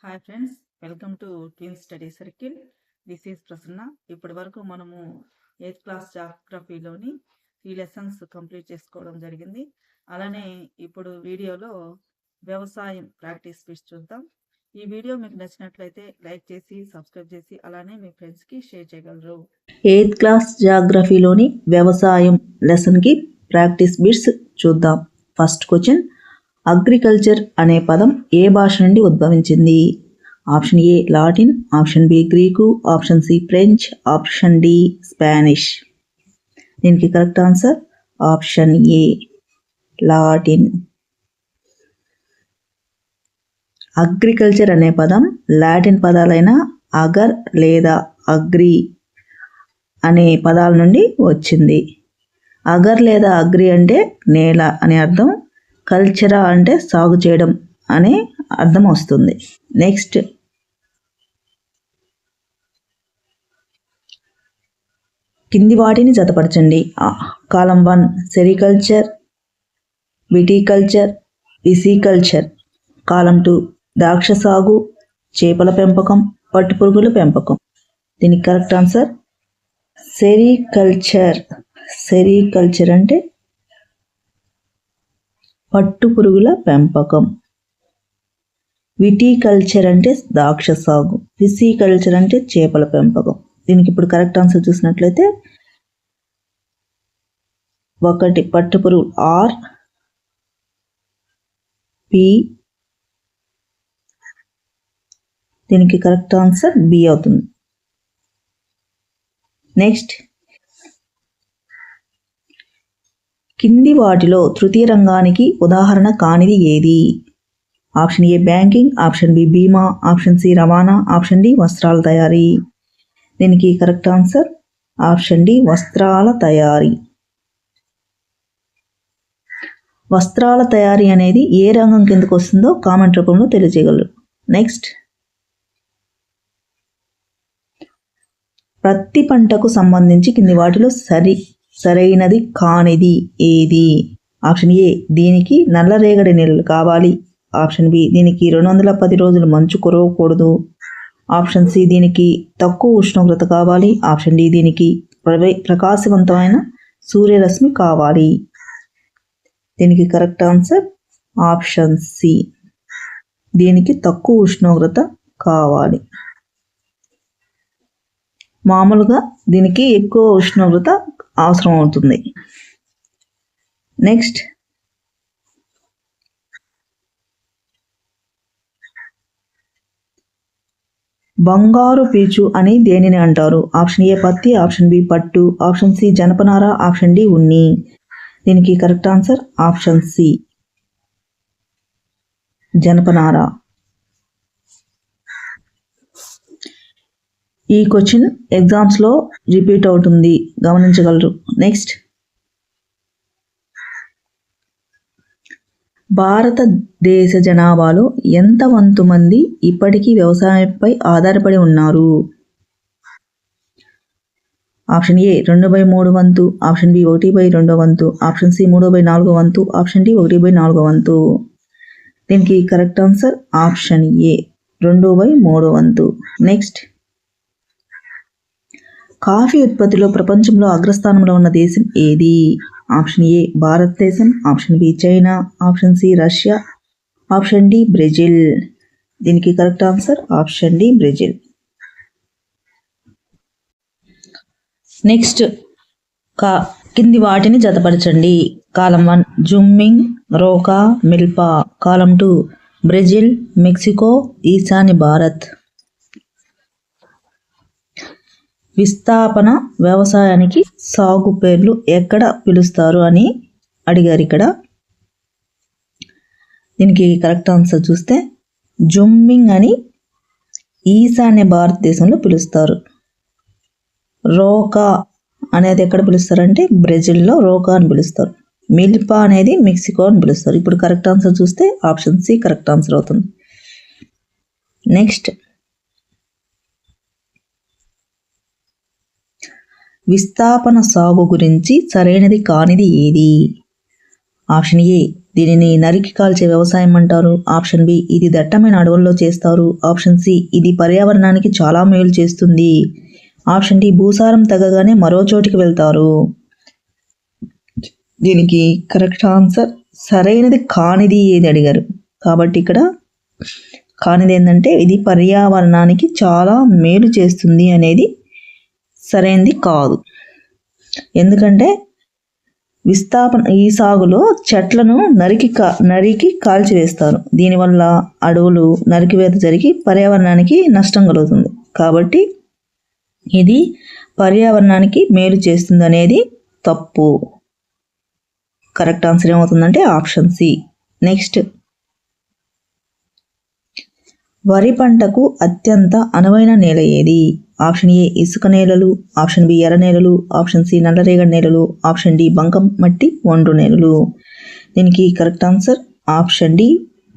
Hi friends, welcome to twin study circle. This is Prasanna. ఇప్పటి వరకు మనము 8th క్లాస్ జాగ్రఫీలోని 3 లెసన్స్ కంప్లీట్ చేసుకోవడం జరిగింది. అలానే ఇప్పుడు వీడియోలో వ్యవసాయం ప్రాక్టీస్ బిట్స్ చూద్దాం. ఈ వీడియో మీకు నచ్చినట్లయితే లైక్ చేసి సబ్స్క్రైబ్ చేసి అలానే మీ ఫ్రెండ్స్కి షేర్ చేయగలరు. 8th క్లాస్ జాగ్రఫీలోని వ్యవసాయం లెసన్కి ప్రాక్టీస్ బిట్స్ చూద్దాం. ఫస్ట్ క్వశ్చన్, అగ్రికల్చర్ అనే పదం ఏ భాష నుండి ఉద్భవించింది? Option A Latin, option B Greek, option C French, option D Spanish. దీనికి correct answer option A Latin. Agriculture అనే పదం లాటిన్ పదాలైన అగర్ లేదా అగ్రి అనే పదాల నుండి వచ్చింది. అగర్ లేదా అగ్రి అంటే నేల అనే అర్థం, కల్చరా అంటే సాగు చేయడం అనే అర్థం వస్తుంది. నెక్స్ట్, కింది వాటిని జతపరచండి. కాలం 1 సెరికల్చర్, విటికల్చర్, పిసికల్చర్. కాలం 2 ద్రాక్ష సాగు, చేపల పెంపకం, పట్టుపురుగుల పెంపకం. దీనికి కరెక్ట్ ఆన్సర్ సెరికల్చర్. సెరికల్చర్ అంటే పట్టుపురుగుల పెంపకం. విటికల్చర్ అంటే ద్రాక్ష సాగు. పిసికల్చర్ అంటే చేపల పెంపకం. దీనికి ఇప్పుడు కరెక్ట్ ఆన్సర్ చూసినట్లయితే 1 పట్టుపురుగు ఆర్ పి. దీనికి కరెక్ట్ ఆన్సర్ బి అవుతుంది. నెక్స్ట్, కింది వాటిలో తృతీయ రంగానికి ఉదాహరణ కానిది ఏది? Option A banking, option B బీమా, ఆప్షన్ సి రవాణా, ఆప్షన్ డి వస్త్రాల తయారీ. దీనికి కరెక్ట్ ఆన్సర్ ఆప్షన్ డి వస్త్రాల తయారీ. వస్త్రాల తయారీ అనేది ఏ రంగం కిందకు వస్తుందో కామెంట్ రూపంలో తెలియజేయగలరు. నెక్స్ట్, ప్రతి పంటకు సంబంధించి కింది వాటిలో సరైనది కానిది ఏది? ఆప్షన్ ఏ దీనికి నల్లరేగడి నీళ్ళు కావాలి, ఆప్షన్ బి దీనికి 210 రోజులు మంచు కురవకూడదు, ఆప్షన్ సి దీనికి తక్కువ ఉష్ణోగ్రత కావాలి, ఆప్షన్ డి దీనికి ప్రకాశవంతమైన సూర్యరశ్మి కావాలి. దీనికి కరెక్ట్ ఆన్సర్ ఆప్షన్ సి దీనికి తక్కువ ఉష్ణోగ్రత కావాలి. మామూలుగా దీనికి ఎక్కువ ఉష్ణోగ్రత అవసరం అవుతుంది. నెక్స్ట్, బంగారు పీచు అని దేనిని అంటారు? ఆప్షన్ ఏ పత్తి, ఆప్షన్ బి పట్టు, ఆప్షన్ సి జనపనార, ఆప్షన్ డి ఉన్ని. దీనికి కరెక్ట్ ఆన్సర్ ఆప్షన్ సి జనపనార. ఈ క్వశ్చన్ ఎగ్జామ్స్లో రిపీట్ అవుతుంది, గమనించగలరు. నెక్స్ట్, భారతదేశ జనాభాలో ఎంత వంతు మంది ఇప్పటికీ వ్యవసాయంపై ఆధారపడి ఉన్నారు? ఆప్షన్ ఏ 2/3 వంతు, ఆప్షన్ బి 1/2 వంతు, ఆప్షన్ సి 3/4 వంతు, ఆప్షన్ డి 1/4 వంతు. దీనికి కరెక్ట్ ఆన్సర్ ఆప్షన్ ఏ 2/3 వంతు. నెక్స్ట్, కాఫీ ఉత్పత్తిలో ప్రపంచంలో అగ్రస్థానంలో ఉన్న దేశం ఏది? ఆప్షన్ ఏ భారతదేశం, option B China, option C Russia, option D Brazil. దీనికి correct answer option D Brazil. Next, కింది వాటిని జతపరచండి. కాలం 1 జుమ్మింగ్, రోకా, మిల్పా. కాలం 2 బ్రెజిల్, మెక్సికో, ఈశాన్య భారత్. విస్థాపన వ్యవసాయానికి సాగు పేర్లు ఎక్కడ పిలుస్తారు అని అడిగారు ఇక్కడ. దీనికి కరెక్ట్ ఆన్సర్ చూస్తే జుమ్మింగ్ అని ఈశాన్య భారతదేశంలో పిలుస్తారు. రోకా అనేది ఎక్కడ పిలుస్తారంటే బ్రెజిల్లో రోకా అని పిలుస్తారు. మిల్పా అనేది మెక్సికో అని పిలుస్తారు. ఇప్పుడు కరెక్ట్ ఆన్సర్ చూస్తే ఆప్షన్ సి కరెక్ట్ ఆన్సర్ అవుతుంది. నెక్స్ట్, విస్థాపన సాగు గురించి సరైనది కానిది ఏది? ఆప్షన్ ఏ దీనిని నరికి కాల్చే వ్యవసాయం అంటారు. ఆప్షన్ బి ఇది దట్టమైన అడవుల్లో చేస్తారు. ఆప్షన్ సి ఇది పర్యావరణానికి చాలా మేలు చేస్తుంది. ఆప్షన్ డి భూసారం తగ్గగానే మరో చోటికి వెళ్తారు. దీనికి కరెక్ట్ ఆన్సర్ సరైనది కానిది ఏది అడిగారు కాబట్టి ఇక్కడ కానిది ఏంటంటే ఇది పర్యావరణానికి చాలా మేలు చేస్తుంది అనేది సరైనది కాదు. ఎందుకంటే ఈ సాగులో చెట్లను నరికి కాల్చివేస్తారు. దీనివల్ల అడవులు నరికివేత జరిగి పర్యావరణానికి నష్టం కలుగుతుంది. కాబట్టి ఇది పర్యావరణానికి మేలు చేస్తుంది అనేది తప్పు. కరెక్ట్ ఆన్సర్ ఏమవుతుందంటే ఆప్షన్ సి. నెక్స్ట్, వరి పంటకు అత్యంత అనువైన నేల ఏది? ఆప్షన్ ఏ ఇసుక నేలలు, ఆప్షన్ బి ఎర్ర నేలలు, ఆప్షన్ సి నల్లరేగడి నేలలు, ఆప్షన్ డి బంకమట్టి ఒండ్రు నేలలు. దీనికి కరెక్ట్ ఆన్సర్ ఆప్షన్ డి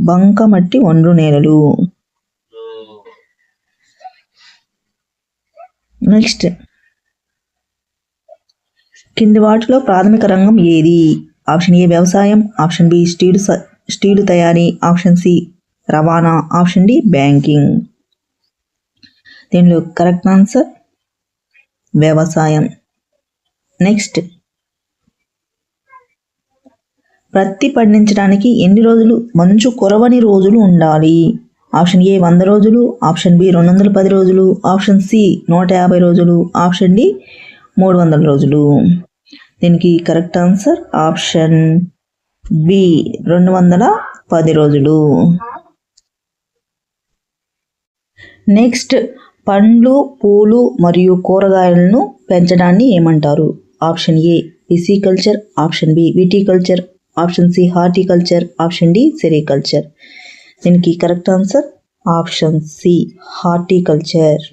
బంకమట్టి ఒండ్రు నేలలు. నెక్స్ట్, కింది వాటిలో ప్రాథమిక రంగం ఏది? ఆప్షన్ ఏ వ్యవసాయం, ఆప్షన్ బి స్టీలు తయారీ, ఆప్షన్ సి రవాణా, ఆప్షన్ డి బ్యాంకింగ్. దీనిలో కరెక్ట్ ఆన్సర్ వ్యవసాయం. నెక్స్ట్, పత్తి పండించడానికి ఎన్ని రోజులు మంచు కురవని రోజులు ఉండాలి? ఆప్షన్ ఏ 100 రోజులు, ఆప్షన్ బి 210 రోజులు, ఆప్షన్ సి 150 రోజులు, ఆప్షన్ డి 300 రోజులు. దీనికి కరెక్ట్ ఆన్సర్ ఆప్షన్ బి 210 రోజులు. నెక్స్ట్, పండ్లు, పూలు మరియు కూరగాయలను పెంచడాన్ని ఏమంటారు? Option A pisciculture, option B viticulture, option C horticulture, option D sericulture. దీనికి correct answer option C horticulture.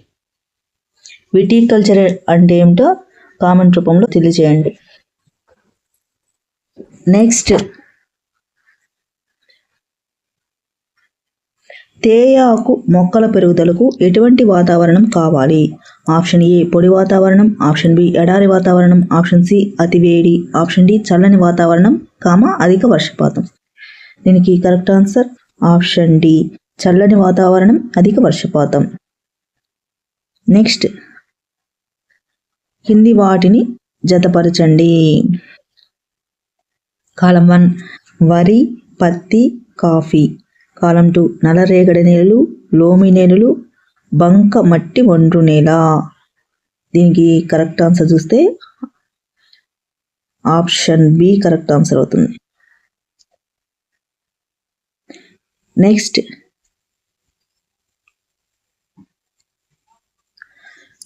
Viticulture అంటే ఏమిటో కామెంట్ రూపంలో తెలియజేయండి. నెక్స్ట్, తేయాకు మొక్కల పెరుగుదలకు ఎటువంటి వాతావరణం కావాలి? ఆప్షన్ ఏ పొడి వాతావరణం, ఆప్షన్ బి ఎడారి వాతావరణం, ఆప్షన్ సి అతివేడి, ఆప్షన్ డి చల్లని వాతావరణం, అధిక వర్షపాతం. దీనికి కరెక్ట్ ఆన్సర్ ఆప్షన్ డి చల్లని వాతావరణం, అధిక వర్షపాతం. నెక్స్ట్, కింది వాటిని జతపరచండి. కాలం 1 వరి, పత్తి, కాఫీ. కాలం 2 నల్లరేగడి నేలలు, లోమి నేలలు, బంక మట్టి ఒండ్రు నేల. దీనికి కరెక్ట్ ఆన్సర్ చూస్తే ఆప్షన్ బి కరెక్ట్ ఆన్సర్ అవుతుంది. నెక్స్ట్,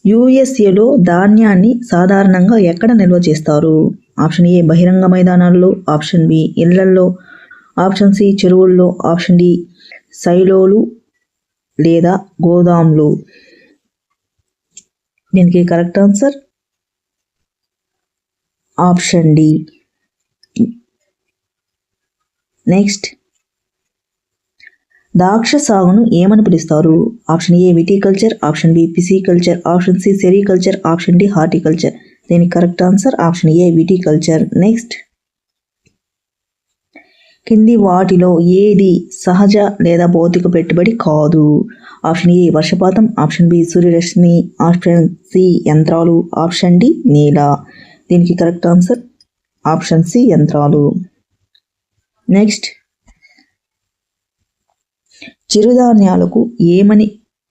యుఎస్ఏలో ధాన్యాన్ని సాధారణంగా ఎక్కడ నిల్వ చేస్తారు? ఆప్షన్ ఏ బహిరంగ మైదానాల్లో, ఆప్షన్ బి ఇళ్లల్లో, ఆప్షన్ సి చెరువుల్లో, ఆప్షన్ డి సైలోలు లేదా గోదాంలు. దీనికి correct answer option D. Next, ద్రాక్ష సాగును ఏమని పిలుస్తారు? Option A viticulture, option B pisciculture, option C sericulture, option D horticulture. దీనికి correct answer option A viticulture. Next, కింది వాటిలో ఏది సహజ లేదా భౌతిక పెట్టుబడి కాదు? ఆప్షన్ ఏ వర్షపాతం, ఆప్షన్ బి సూర్యరశ్మి, ఆప్షన్ సి యంత్రాలు, ఆప్షన్ డి నేల. దీనికి కరెక్ట్ ఆన్సర్ ఆప్షన్ సి యంత్రాలు. నెక్స్ట్, చిరుధాన్యాలకు ఏమని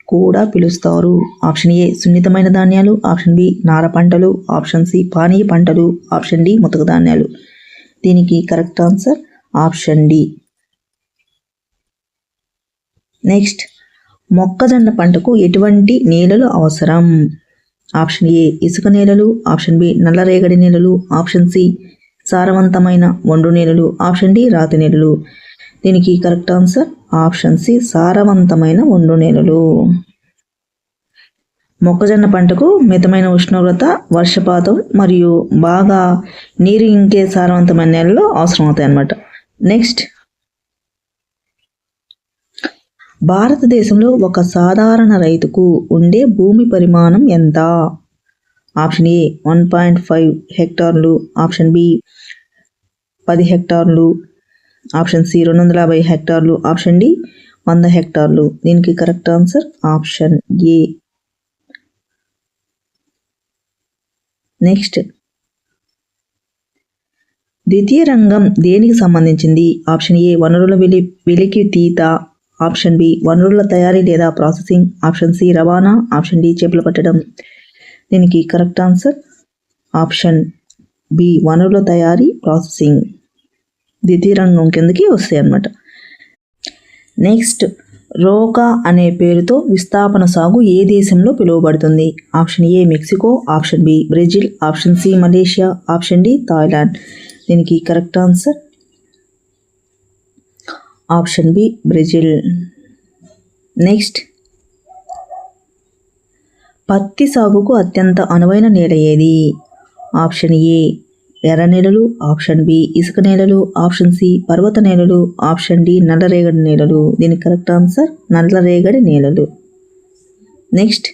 కూడా పిలుస్తారు? ఆప్షన్ ఏ సున్నితమైన ధాన్యాలు, ఆప్షన్ బి నార పంటలు, ఆప్షన్ సి పానీయ పంటలు, ఆప్షన్ డి ముతక ధాన్యాలు. దీనికి correct answer option D. Next, మొక్కజొన్న పంటకు ఎటువంటి నేలలు అవసరం? ఆప్షన్ ఏ ఇసుక నేలలు, ఆప్షన్ బి నల్లరేగడి నేలలు, ఆప్షన్ సి సారవంతమైన ఒండ్రు నేలలు, ఆప్షన్ డి రాతి నేలలు. దీనికి కరెక్ట్ ఆన్సర్ ఆప్షన్ సి సారవంతమైన ఒండ్రు నేలలు. మొక్కజొన్న పంటకు మితమైన ఉష్ణోగ్రత, వర్షపాతం మరియు బాగా నీరు ఇంకే సారవంతమైన నేలలు అవసరం అవుతాయి అన్నమాట. నెక్స్ట్, భారతదేశంలో ఒక సాధారణ రైతుకు ఉండే భూమి పరిమాణం ఎంత? ఆప్షన్ ఏ 1.5 హెక్టార్లు, ఆప్షన్ బి 10 హెక్టార్లు, ఆప్షన్ సి 250 హెక్టార్లు, ఆప్షన్ డి 100 హెక్టార్లు. దీనికి కరెక్ట్ ఆన్సర్ ఆప్షన్ ఏ. నెక్స్ట్, ద్వితీయ రంగం దేనికి సంబంధించింది? ఆప్షన్ ఏ వనరుల వెలికితీత, ఆప్షన్ బి వనరుల తయారీ లేదా ప్రాసెసింగ్, ఆప్షన్ సి రవాణా, ఆప్షన్ డి చేపలు పట్టడం. దీనికి కరెక్ట్ ఆన్సర్ ఆప్షన్ బి వనరుల తయారీ ప్రాసెసింగ్. ద్వితీయ రంగం కిందకి వస్తాయి అన్నమాట. నెక్స్ట్, రోకా అనే పేరుతో విస్థాపన సాగు ఏ దేశంలో పిలువబడుతుంది? Option A Mexico, option B Brazil, option C Malaysia, option D Thailand. దీనికి correct answer option B Brazil. Next, పత్తి సాగుకు అత్యంత అనువైన నేల ఏది? ఆప్షన్ ఏ ఎర్ర నేలలు, ఆప్షన్ బి ఇసుక నేలలు, ఆప్షన్ సి పర్వత నేలలు, ఆప్షన్ డి నల్లరేగడి నేలలు. దీనికి కరెక్ట్ ఆన్సర్ నల్లరేగడి నేలలు. నెక్స్ట్,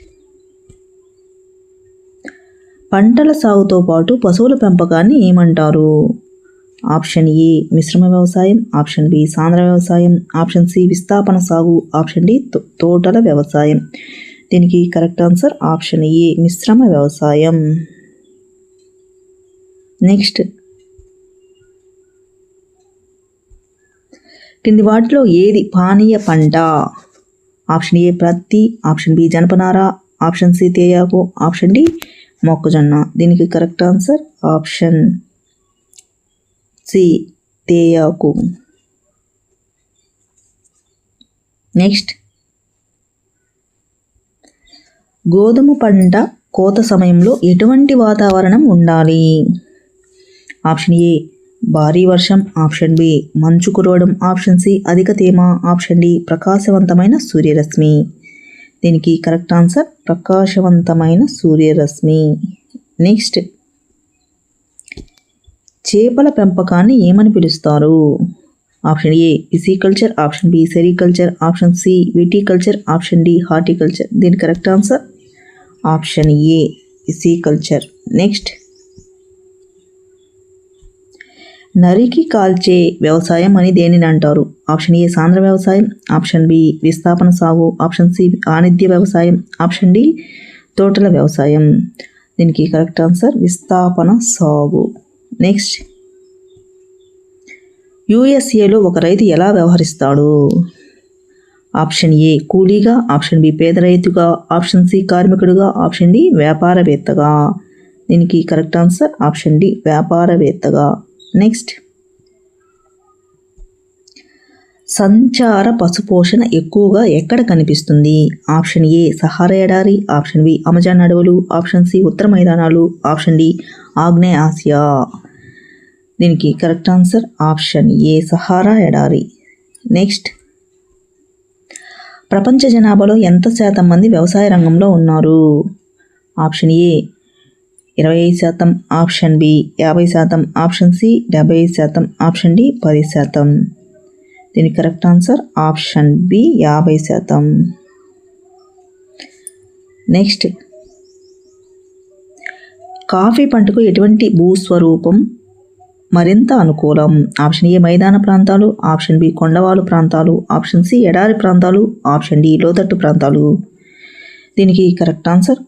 పంటల సాగుతో పాటు పశువుల పెంపకాన్ని ఏమంటారు? ఆప్షన్ ఏ మిశ్రమ వ్యవసాయం, ఆప్షన్ బి సాంద్ర వ్యవసాయం, ఆప్షన్ సి విస్థాపన సాగు, ఆప్షన్ డి తోటల వ్యవసాయం. దీనికి కరెక్ట్ ఆన్సర్ ఆప్షన్ ఏ మిశ్రమ వ్యవసాయం. నెక్స్ట్, కింది వాటిలో ఏది పానీయ పంట? ఆప్షన్ ఏ ప్రత్తి, ఆప్షన్ బి జనపనార, ఆప్షన్ సి తేయాకు, ఆప్షన్ డి మొక్కజొన్న. దీనికి కరెక్ట్ ఆన్సర్ ఆప్షన్ సి తేయాకు. నెక్స్ట్, గోధుమ పంట కోత సమయంలో ఎటువంటి వాతావరణం ఉండాలి? ఆప్షన్ ఏ భారీ వర్షం, ఆప్షన్ బి మంచు కురవడం, ఆప్షన్ సి అధిక తేమ, ఆప్షన్ డి ప్రకాశవంతమైన సూర్యరశ్మి. దీనికి కరెక్ట్ ఆన్సర్ ప్రకాశవంతమైన సూర్యరశ్మి. నెక్స్ట్, చేపల పెంపకాన్ని ఏమని పిలుస్తారు? Option A pisciculture, option B sericulture, option C viticulture, option D horticulture. దీని correct answer option A pisciculture. Next, నరికి కాల్చే వ్యవసాయం అని దేనిని అంటారు? ఆప్షన్ ఏ సాంద్ర వ్యవసాయం, ఆప్షన్ బి విస్థాపన సాగు, ఆప్షన్ సి వాణిజ్య వ్యవసాయం, ఆప్షన్ డి తోటల వ్యవసాయం. దీనికి కరెక్ట్ ఆన్సర్ విస్థాపన సాగు. నెక్స్ట్, యుఎస్ఏలో ఒక రైతు ఎలా వ్యవహరిస్తాడు? ఆప్షన్ ఏ కూలీగా, ఆప్షన్ బి పేద రైతుగా, ఆప్షన్ సి కార్మికుడిగా, ఆప్షన్ డి వ్యాపారవేత్తగా. దీనికి కరెక్ట్ ఆన్సర్ ఆప్షన్ డి వ్యాపారవేత్తగా. నెక్స్ట్, సంచార పశుపోషణ ఎక్కువగా ఎక్కడ కనిపిస్తుంది? ఆప్షన్ ఏ సహారా ఎడారి, ఆప్షన్ బి అమెజాన్ అడవులు, ఆప్షన్ సి ఉత్తర మైదానాలు, ఆప్షన్ డి ఆగ్నేయ ఆసియా. దీనికి correct answer option A Sahara ఎడారి. నెక్స్ట్, ప్రపంచ జనాభాలో ఎంత శాతం మంది వ్యవసాయ రంగంలో ఉన్నారు? Option A 25%, option B 50%, option C 75%, option D 10%. దీనికి correct answer option B 50%. Next, coffee పంటకు ఎటువంటి భూస్వరూపం మరింత అనుకూలం? ఆప్షన్ ఏ మైదాన ప్రాంతాలు, ఆప్షన్ బి కొండవాలు ప్రాంతాలు, ఆప్షన్ సి ఎడారి ప్రాంతాలు, ఆప్షన్ డి లోతట్టు ప్రాంతాలు. దీనికి కరెక్ట్ ఆన్సర్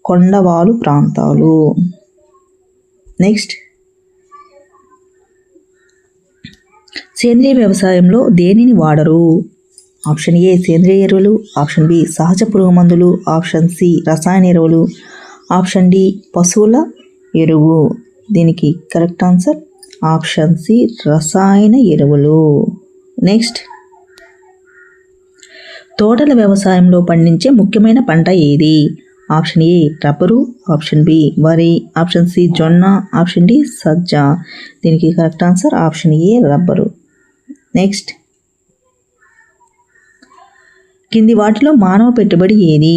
కొండవాలు ప్రాంతాలు. నెక్స్ట్, సేంద్రియ వ్యవసాయంలో దేనిని వాడరు? ఆప్షన్ ఏ సేంద్రియ ఎరువులు, ఆప్షన్ బి సహజ పురుగు మందులు, ఆప్షన్ సి రసాయన ఎరువులు, ఆప్షన్ డి పశువుల ఎరువు. దీనికి కరెక్ట్ ఆన్సర్ ఆప్షన్ సి రసాయన ఎరువులు. నెక్స్ట్, తోటల వ్యవసాయంలో పండించే ముఖ్యమైన పంట ఏది? Option A rubber, option B వరి, ఆప్షన్ సి జొన్న, ఆప్షన్ డి సజ్జ. దీనికి correct answer option A rubber. Next, కింది వాటిలో మానవ పెట్టుబడి ఏది?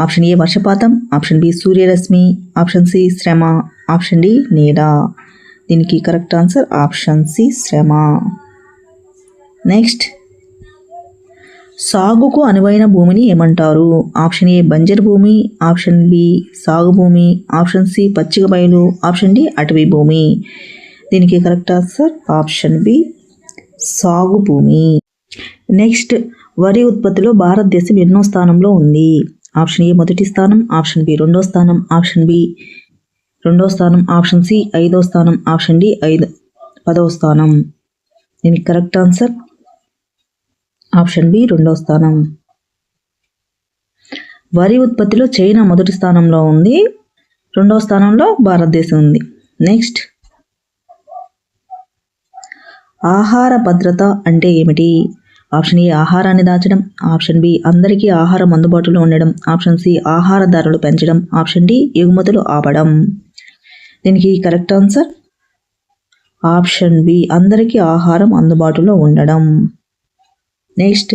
ఆప్షన్ ఏ వర్షపాతం, ఆప్షన్ బి సూర్యరశ్మి, ఆప్షన్ సి శ్రమ, ఆప్షన్ డి నీడ. దీనికి కరెక్ట్ ఆన్సర్ ఆప్షన్ సి శ్రమ. నెక్స్ట్, సాగుకు అనువైన భూమిని ఏమంటారు? ఆప్షన్ ఏ బంజరు భూమి, ఆప్షన్ బి సాగు భూమి, ఆప్షన్ సి పచ్చిక బయలు, ఆప్షన్ డి అటవీ భూమి. దీనికి కరెక్ట్ ఆన్సర్ ఆప్షన్ బి సాగు భూమి. నెక్స్ట్, వరి ఉత్పత్తిలో భారతదేశం ఎన్నో స్థానంలో ఉంది? ఆప్షన్ ఏ మొదటి స్థానం, ఆప్షన్ బి రెండో స్థానం, ఆప్షన్ బి రెండో స్థానం, ఆప్షన్ సి 5వ స్థానం, ఆప్షన్ డి 10వ స్థానం. దీనికి కరెక్ట్ ఆన్సర్ ఆప్షన్ బి రెండో స్థానం. వరి ఉత్పత్తిలో చైనా మొదటి స్థానంలో ఉంది, రెండవ స్థానంలో భారతదేశం ఉంది. నెక్స్ట్, ఆహార భద్రత అంటే ఏమిటి? ఆప్షన్ ఏ ఆహారాన్ని దాచడం, ఆప్షన్ బి అందరికీ ఆహారం అందుబాటులో ఉండడం, ఆప్షన్ సి ఆహార ధరలు పెంచడం, ఆప్షన్ డి ఎగుమతులు ఆపడం. దీనికి కరెక్ట్ ఆన్సర్ ఆప్షన్ బి అందరికీ ఆహారం అందుబాటులో ఉండడం. నెక్స్ట్,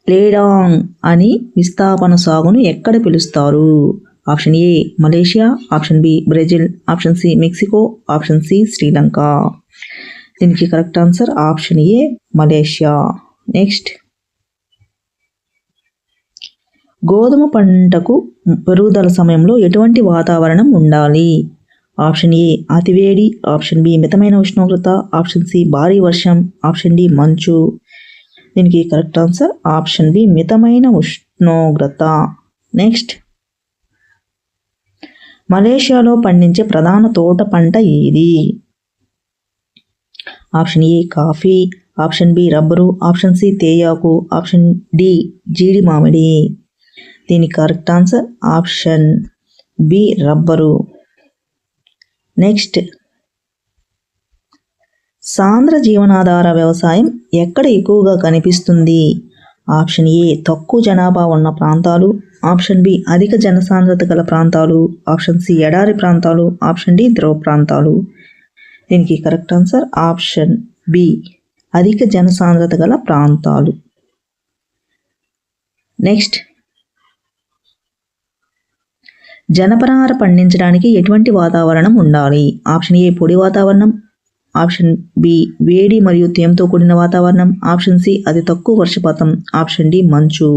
లేడాంగ్ అని విస్థాపన సాగును ఎక్కడ పిలుస్తారు? Option A Malaysia, option B Brazil, option C Mexico, option C Sri Lanka. దీనికి correct answer option A Malaysia. Next, గోధుమ పంటకు పెరుగుదల సమయంలో ఎటువంటి వాతావరణం ఉండాలి? ఆప్షన్ ఏ అతివేడి, ఆప్షన్ బి మితమైన ఉష్ణోగ్రత, ఆప్షన్ సి భారీ వర్షం, ఆప్షన్ డి మంచు. దీనికి కరెక్ట్ ఆన్సర్ ఆప్షన్ బి మితమైన ఉష్ణోగ్రత. నెక్స్ట్, మలేషియాలో పండించే ప్రధాన తోట పంట ఏది? Option A coffee, option B rubber, option C తేయాకు, ఆప్షన్ డి జీడి మామిడి. దీనికి correct answer option B rubber. Next, సాంద్ర జీవనాధార వ్యవసాయం ఎక్కడ ఎక్కువగా కనిపిస్తుంది? ఆప్షన్ ఏ తక్కువ జనాభా ఉన్న ప్రాంతాలు, ఆప్షన్ బి అధిక జనసాంద్రత గల ప్రాంతాలు, ఆప్షన్ సి ఎడారి ప్రాంతాలు, ఆప్షన్ డి ధ్రువ ప్రాంతాలు. దీనికి కరెక్ట్ ఆన్సర్ ఆప్షన్ బి అధిక జనసాంద్రత గల ప్రాంతాలు. నెక్స్ట్, జనపనార పండించడానికి ఎటువంటి వాతావరణం ఉండాలి? ఆప్షన్ ఏ పొడి వాతావరణం, ఆప్షన్ బి వేడి మరియు తేమతో కూడిన వాతావరణం, ఆప్షన్ సి అతి తక్కువ వర్షపాతం, ఆప్షన్ డి మంచు.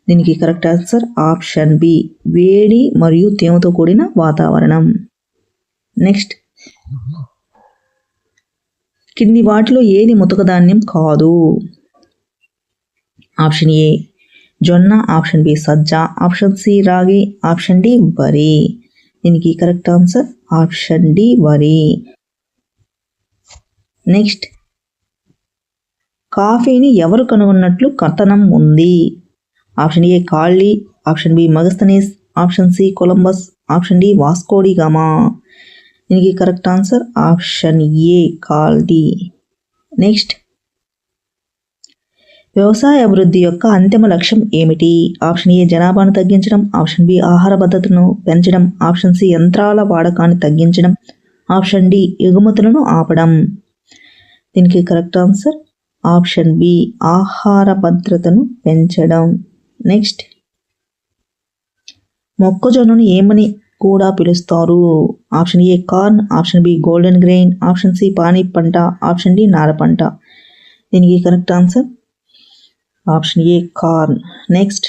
దీనికి కరెక్ట్ ఆన్సర్ ఆప్షన్ బి వేడి మరియు తేమతో కూడిన వాతావరణం. నెక్స్ట్, కింది వాటిలో ఏది ముతక ధాన్యం కాదు? ఆప్షన్ ఏ జొన్న, ఆప్షన్ బి సజ్జ, ఆప్షన్ సి రాగి, ఆప్షన్ డి వరి. దీనికి కరెక్ట్ ఆన్సర్ ఆప్షన్ డి వరి. నెక్స్ట్, కాఫీని ఎవరు కనుగొన్నట్లు కథనం ఉంది? Option A Kaldi, option B Megasthenes, option C Columbus, option D Vasco da Gama. దీనికి correct answer option A Kaldi. Next, వ్యవసాయ అభివృద్ధి యొక్క అంతిమ లక్ష్యం ఏమిటి? ఆప్షన్ ఏ జనాభాను తగ్గించడం, ఆప్షన్ బి ఆహార భద్రతను పెంచడం, ఆప్షన్ సి యంత్రాల వాడకాన్ని తగ్గించడం, ఆప్షన్ డి ఎగుమతులను ఆపడం. దీనికి కరెక్ట్ ఆన్సర్ ఆప్షన్ బి ఆహార భద్రతను పెంచడం. నెక్స్ట్, మొక్కజొన్నను ఏమని కూడా పిలుస్తారు? Option A corn, option B golden grain, option C పానీ పంట, ఆప్షన్ డి నార పంట. దీనికి correct answer option A corn. Next,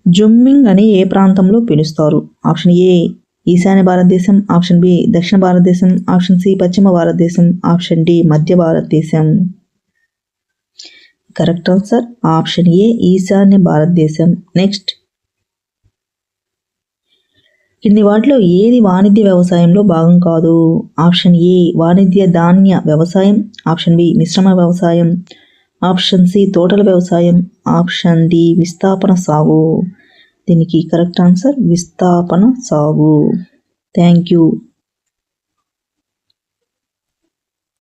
జుమ్మింగ్ అని ఏ ప్రాంతంలో పిలుస్తారు? ఆప్షన్ ఏ ఈశాన్య భారతదేశం, ఆప్షన్ బి దక్షిణ భారతదేశం, ఆప్షన్ సి పశ్చిమ భారతదేశం, ఆప్షన్ డి మధ్య భారతదేశం. కరెక్ట్ ఆన్సర్ ఆప్షన్ ఏ ఈశాన్య భారతదేశం. నెక్స్ట్, కింది వాటిలో ఏది వాణిజ్య వ్యవసాయంలో భాగం కాదు? ఆప్షన్ ఏ వాణిజ్య ధాన్య వ్యవసాయం, ఆప్షన్ బి మిశ్రమ వ్యవసాయం, ఆప్షన్ సి తోటల వ్యవసాయం, ఆప్షన్ డి విస్థాపన సాగు. దీనికి కరెక్ట్ ఆన్సర్ విస్థాపన సాగు. Thank you.